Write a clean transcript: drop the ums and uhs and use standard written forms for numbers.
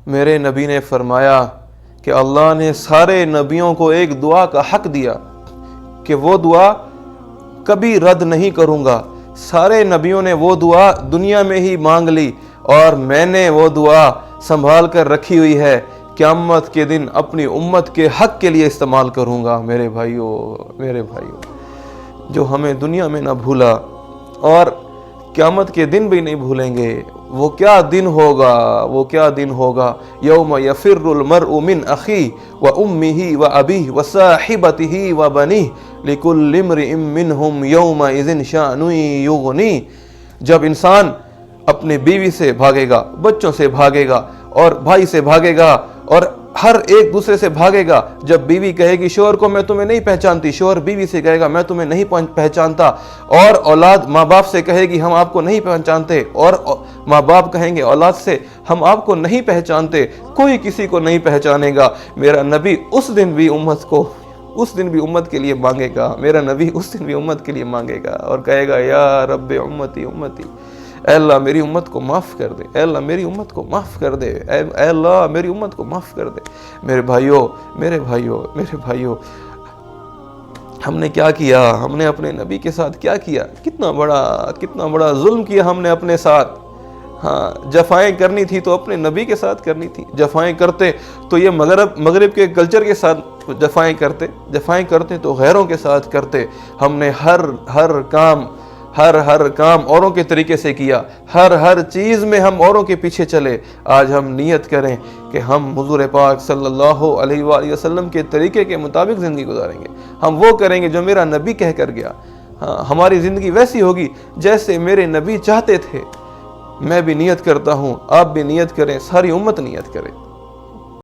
میرے نبی نے فرمایا کہ اللہ نے سارے نبیوں کو ایک دعا کا حق دیا کہ وہ دعا کبھی رد نہیں کروں گا. سارے نبیوں نے وہ دعا دنیا میں ہی مانگ لی اور میں نے وہ دعا سنبھال کر رکھی ہوئی ہے, قیامت کے دن اپنی امت کے حق کے لیے استعمال کروں گا. میرے بھائیوں جو ہمیں دنیا میں نہ بھولا اور قیامت کے دن بھی نہیں بھولیں گے, وہ کیا دن ہوگا, یوم یفر المرء من اخی و امہ و ابیہ و صاحبتہ و بنیہ لکل امرئ منہم یومئذ شأن یغنیہ. جب انسان اپنے بیوی سے بھاگے گا, بچوں سے بھاگے گا اور بھائی سے بھاگے گا اور ہر ایک دوسرے سے بھاگے گا. جب بیوی کہے گی شوہر کو میں تمہیں نہیں پہچانتی, شوہر بیوی سے کہے گا میں تمہیں نہیں پہچانتا, اور اولاد ماں باپ سے کہے گی ہم آپ کو نہیں پہچانتے, اور ماں باپ کہیں گے اولاد سے ہم آپ کو نہیں پہچانتے, کوئی کسی کو نہیں پہچانے گا. میرا نبی اس دن بھی امت کے لیے مانگے گا, میرا نبی اس دن بھی امت کے لیے مانگے گا اور کہے گا یا رب امتی, اے اللہ میری امت کو معاف کر دے, اے اللہ میری امت کو معاف کر دے, اے اللہ میری امت کو معاف کر دے. میرے بھائیوں ہم نے کیا کیا, ہم نے اپنے نبی کے ساتھ کیا کیا, کتنا بڑا ظلم کیا ہم نے اپنے ساتھ. ہاں, جفائیں کرنی تھی تو اپنے نبی کے ساتھ کرنی تھی. جفائیں کرتے تو یہ مغرب کے کلچر کے ساتھ جفائیں کرتے تو غیروں کے ساتھ کرتے. ہم نے ہر کام اوروں کے طریقے سے کیا, ہر چیز میں ہم اوروں کے پیچھے چلے. آج ہم نیت کریں کہ ہم حضور پاک صلی اللہ علیہ وآلہ وسلم کے طریقے کے مطابق زندگی گزاریں گے. ہم وہ کریں گے جو میرا نبی کہہ کر گیا. ہماری زندگی ویسی ہوگی جیسے میرے نبی چاہتے تھے. میں بھی نیت کرتا ہوں, آپ بھی نیت کریں, ساری امت نیت کرے.